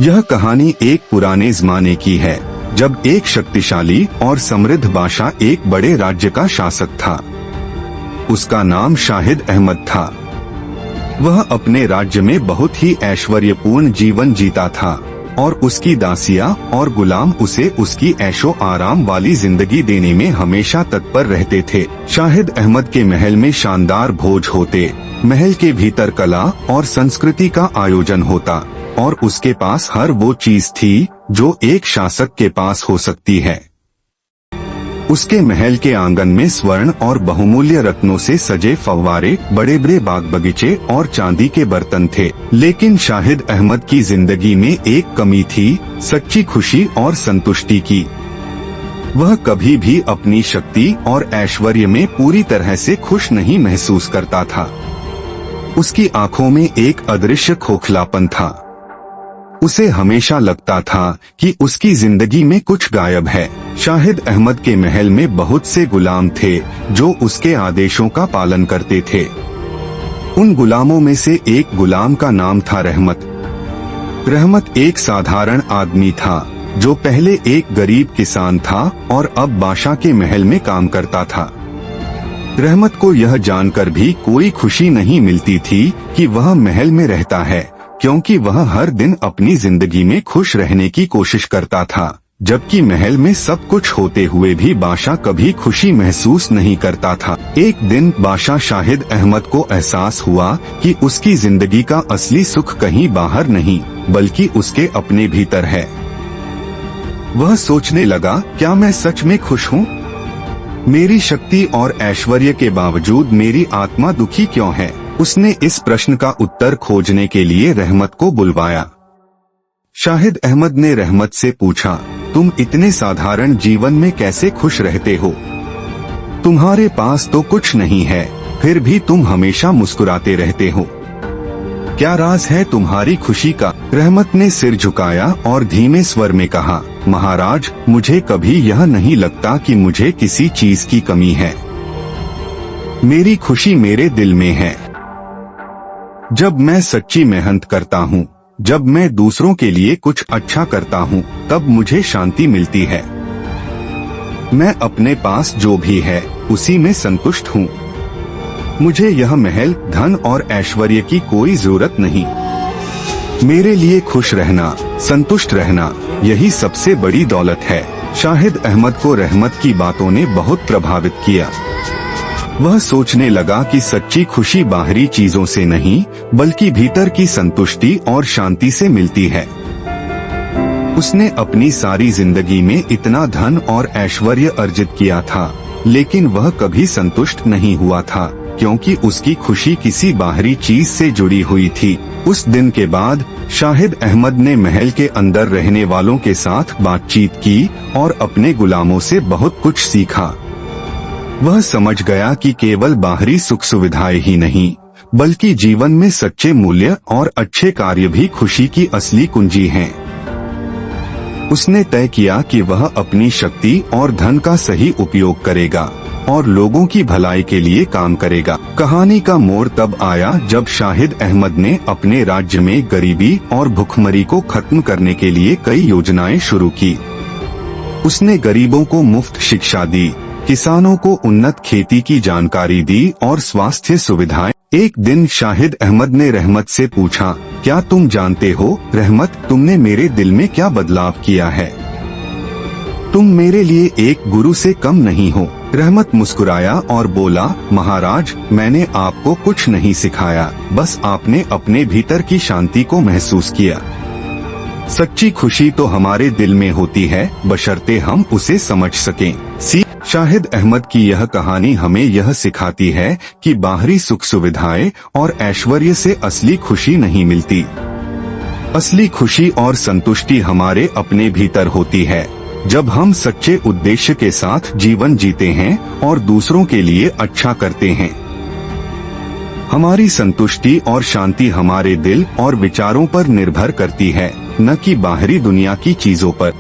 यह कहानी एक पुराने जमाने की है, जब एक शक्तिशाली और समृद्ध बादशाह एक बड़े राज्य का शासक था। उसका नाम शाहिद अहमद था। वह अपने राज्य में बहुत ही ऐश्वर्यपूर्ण जीवन जीता था और उसकी दासियां और गुलाम उसे उसकी ऐशो आराम वाली जिंदगी देने में हमेशा तत्पर रहते थे। शाहिद अहमद के महल में शानदार भोज होते, महल के भीतर कला और संस्कृति का आयोजन होता और उसके पास हर वो चीज थी जो एक शासक के पास हो सकती है। उसके महल के आंगन में स्वर्ण और बहुमूल्य रत्नों से सजे फव्वारे, बड़े बड़े बाग बगीचे और चांदी के बर्तन थे। लेकिन शाहिद अहमद की जिंदगी में एक कमी थी, सच्ची खुशी और संतुष्टि की। वह कभी भी अपनी शक्ति और ऐश्वर्य में पूरी तरह से खुश नहीं महसूस करता था। उसकी आंखों में एक अदृश्य खोखलापन था। उसे हमेशा लगता था कि उसकी जिंदगी में कुछ गायब है। शाहिद अहमद के महल में बहुत से गुलाम थे जो उसके आदेशों का पालन करते थे। उन गुलामों में से एक गुलाम का नाम था रहमत। रहमत एक साधारण आदमी था जो पहले एक गरीब किसान था और अब बादशाह के महल में काम करता था। रहमत को यह जानकर भी कोई खुशी नहीं मिलती थी कि वह महल में रहता है, क्योंकि वह हर दिन अपनी जिंदगी में खुश रहने की कोशिश करता था, जबकि महल में सब कुछ होते हुए भी बादशाह कभी खुशी महसूस नहीं करता था। एक दिन बादशाह शाहिद अहमद को एहसास हुआ कि उसकी जिंदगी का असली सुख कहीं बाहर नहीं बल्कि उसके अपने भीतर है। वह सोचने लगा, क्या मैं सच में खुश हूँ? मेरी शक्ति और ऐश्वर्य के बावजूद मेरी आत्मा दुखी क्यों है? उसने इस प्रश्न का उत्तर खोजने के लिए रहमत को बुलवाया। शाहिद अहमद ने रहमत से पूछा, तुम इतने साधारण जीवन में कैसे खुश रहते हो? तुम्हारे पास तो कुछ नहीं है, फिर भी तुम हमेशा मुस्कुराते रहते हो। क्या राज है तुम्हारी खुशी का? रहमत ने सिर झुकाया और धीमे स्वर में कहा, महाराज, मुझे कभी यह नहीं लगता कि मुझे किसी चीज की कमी है। मेरी खुशी मेरे दिल में है। जब मैं सच्ची मेहनत करता हूँ, जब मैं दूसरों के लिए कुछ अच्छा करता हूँ, तब मुझे शांति मिलती है। मैं अपने पास जो भी है उसी में संतुष्ट हूँ। मुझे यह महल, धन और ऐश्वर्य की कोई जरूरत नहीं। मेरे लिए खुश रहना, संतुष्ट रहना, यही सबसे बड़ी दौलत है। शाहिद अहमद को रहमत की बातों ने बहुत प्रभावित किया। वह सोचने लगा कि सच्ची खुशी बाहरी चीजों से नहीं बल्कि भीतर की संतुष्टि और शांति से मिलती है। उसने अपनी सारी जिंदगी में इतना धन और ऐश्वर्य अर्जित किया था, लेकिन वह कभी संतुष्ट नहीं हुआ था, क्योंकि उसकी खुशी किसी बाहरी चीज से जुड़ी हुई थी। उस दिन के बाद शाहिद अहमद ने महल के अंदर रहने वालों के साथ बातचीत की और अपने गुलामों से बहुत कुछ सीखा। वह समझ गया कि केवल बाहरी सुख सुविधाएं ही नहीं बल्कि जीवन में सच्चे मूल्य और अच्छे कार्य भी खुशी की असली कुंजी हैं। उसने तय किया कि वह अपनी शक्ति और धन का सही उपयोग करेगा और लोगों की भलाई के लिए काम करेगा। कहानी का मोड़ तब आया जब शाहिद अहमद ने अपने राज्य में गरीबी और भुखमरी को खत्म करने के लिए कई योजनाएं शुरू की। उसने गरीबों को मुफ्त शिक्षा दी, किसानों को उन्नत खेती की जानकारी दी और स्वास्थ्य सुविधाएं। एक दिन शाहिद अहमद ने रहमत से पूछा, क्या तुम जानते हो रहमत, तुमने मेरे दिल में क्या बदलाव किया है? तुम मेरे लिए एक गुरु से कम नहीं हो। रहमत मुस्कुराया और बोला, महाराज, मैंने आपको कुछ नहीं सिखाया, बस आपने अपने भीतर की शांति को महसूस किया। सच्ची खुशी तो हमारे दिल में होती है, बशर्ते हम उसे समझ सकें। शाहिद अहमद की यह कहानी हमें यह सिखाती है कि बाहरी सुख सुविधाएं और ऐश्वर्य से असली खुशी नहीं मिलती। असली खुशी और संतुष्टि हमारे अपने भीतर होती है, जब हम सच्चे उद्देश्य के साथ जीवन जीते हैं और दूसरों के लिए अच्छा करते हैं। हमारी संतुष्टि और शांति हमारे दिल और विचारों पर निर्भर करती है, न कि बाहरी दुनिया की चीजों पर।